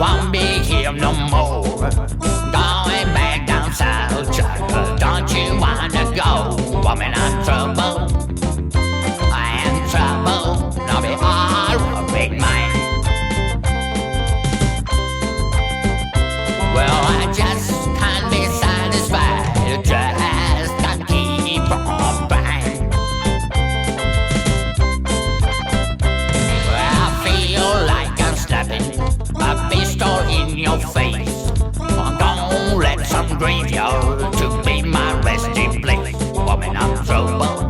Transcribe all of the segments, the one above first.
won't be here no more. Going back down south, child, don't you wanna go? Woman, I'm trouble, I am trouble, now be all big mine. Well, I just can't be satisfied, just can't keep on buying. Well, I feel like I'm slapping a pistol in your face. I'm gonna let some graveyard to be my resting place. Woman, I'm trouble,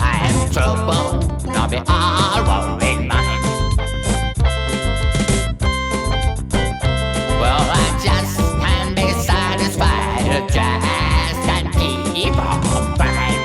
I am trouble, now be all in mine. Well, I just can't be satisfied, just can't keep on buying.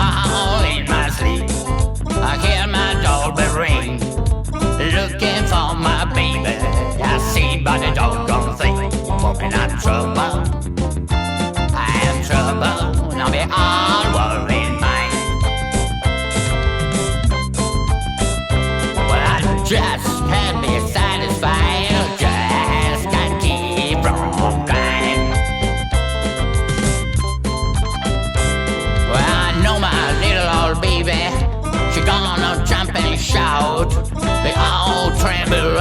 All in my sleep, I hear my doorbell ring, looking for my baby. I see by the doggone thing. Woman, I'm trouble, I am trouble, now be all worried mine. Well, I just can't be satisfied, just can't keep on crying. Well, I know my little old baby, she gonna jump and shout. They all tremble,